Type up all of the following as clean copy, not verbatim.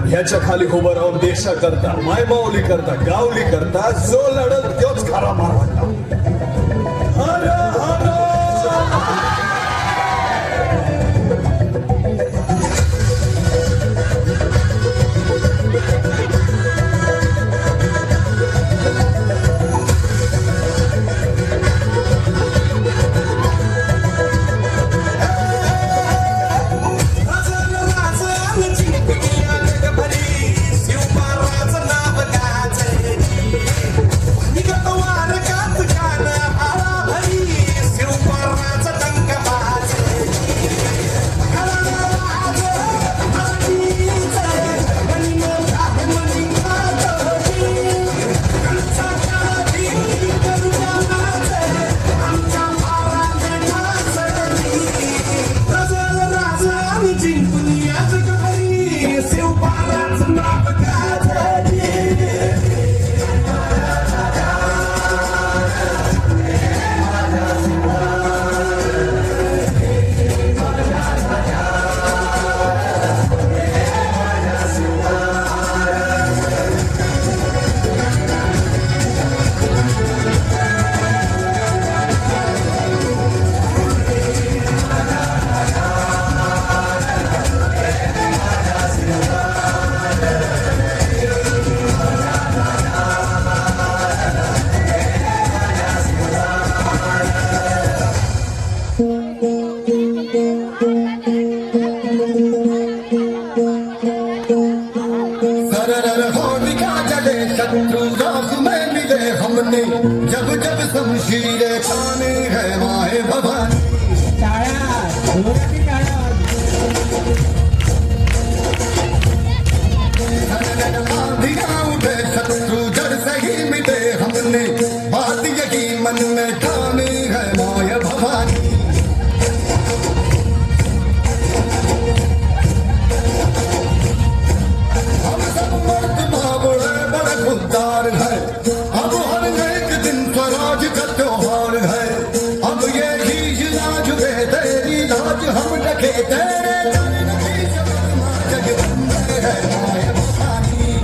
ह्याच्या खाली उभं राहून देशाकरता मायमाऊली करता गावली करता जो लढल तोच खरा मारवाडा. हर हर शत्रु राह में मिले हमने जब जब शमशीरें ताने है माए भवानी. आंधियां उठे शत्रु जड़ से ही मिटे हमने बात यही मन में ठानी है माए भवानी. हम सब मर्द बाबुड़े बड़े खुददार है. अब हर एक दिन स्वराज का त्योहार है. अब ये ही लाज दे तेरी लाज हम रखे तेरे चरण की शबरमा जगदम्बे है माए भवानी.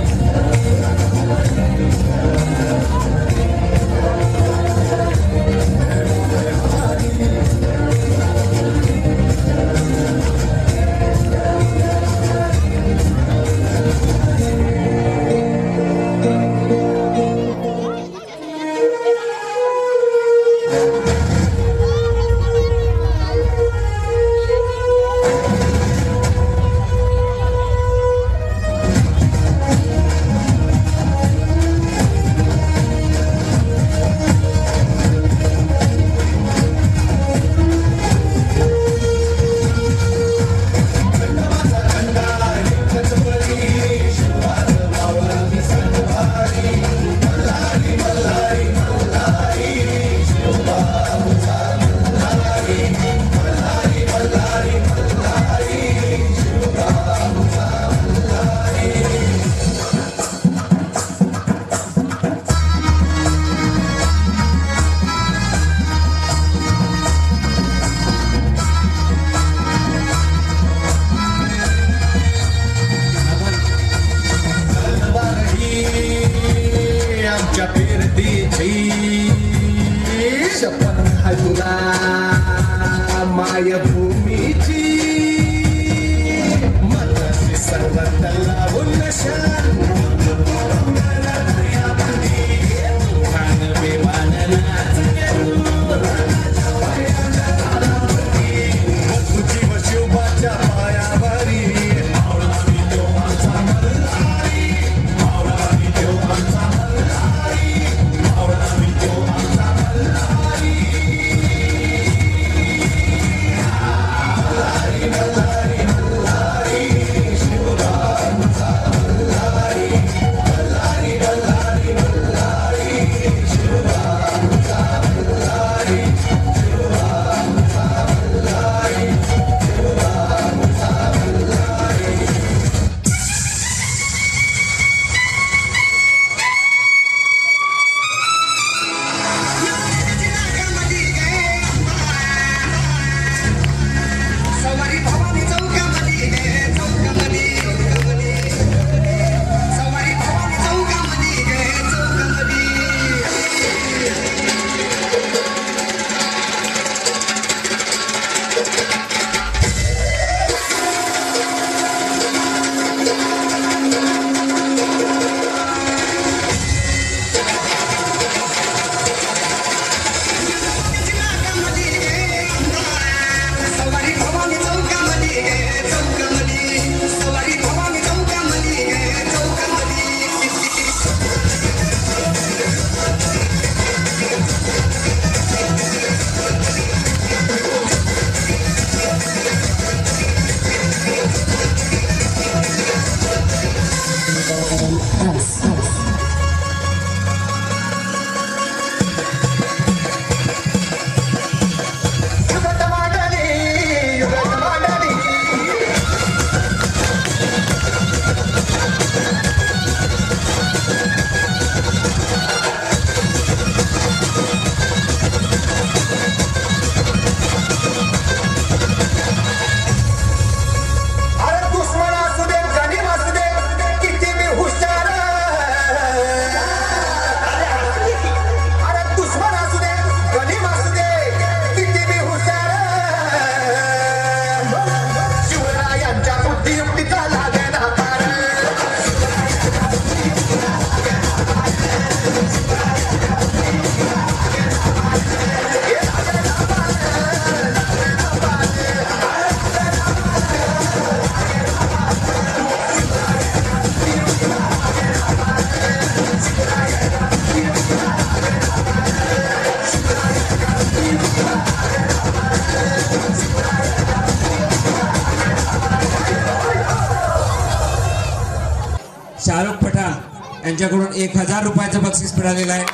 यांच्याकडून 1000 रुपयाचं बक्षीस मिळालेलं आहे.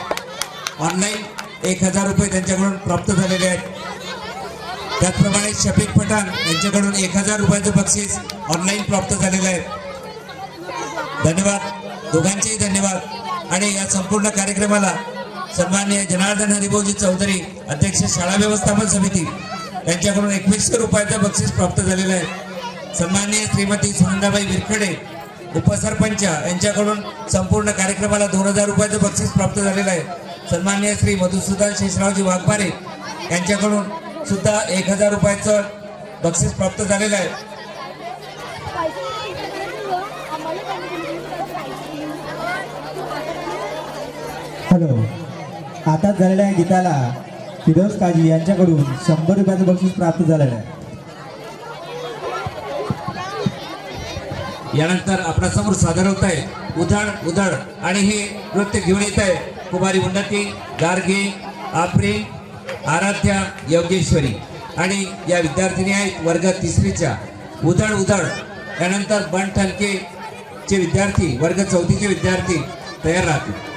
ऑनलाईन 1000 रुपये त्यांच्याकडून प्राप्त झालेले आहेत. त्याचप्रमाणे शफीक पठाण यांच्याकडून 1000 रुपयाचं बक्षीस ऑनलाईन प्राप्त झालेलं आहे. धन्यवाद, दोघांचेही धन्यवाद. आणि या संपूर्ण कार्यक्रमाला सन्माननीय जनार्दन हरिभाऊजी चौधरी, अध्यक्ष शाळा व्यवस्थापन समिती, यांच्याकडून 2100 रुपयाचं बक्षीस प्राप्त झालेलं आहे. सन्माननीय श्रीमती सुनंदाबाई विरखडे, उपसरपंच, यांच्याकडून संपूर्ण कार्यक्रमाला 2000 रुपयाचं बक्षीस प्राप्त झालेलं आहे. सन्माननीय श्री मधुसूदन शेषरावजी वाघमारे यांच्याकडून सुद्धा 1000 रुपयाचं बक्षीस प्राप्त झालेलं आहे. हॅलो, आता झालेल्या गीताला फिरोज काजी यांच्याकडून 100 रुपयाचं बक्षीस प्राप्त झालेलं आहे. यानंतर आपल्यासमोर सादर होत आहे उधळ उधळ, आणि हे नृत्य घेऊन येत आहे कुमारी उन्नती गार्गे, आपरी, आराध्या, योगेश्वरी, आणि या विद्यार्थिनी आहेत वर्ग 3च्या. उधळ उधळ यानंतर बन ठणके चे विद्यार्थी, वर्ग 4चे विद्यार्थी तयार राहतील.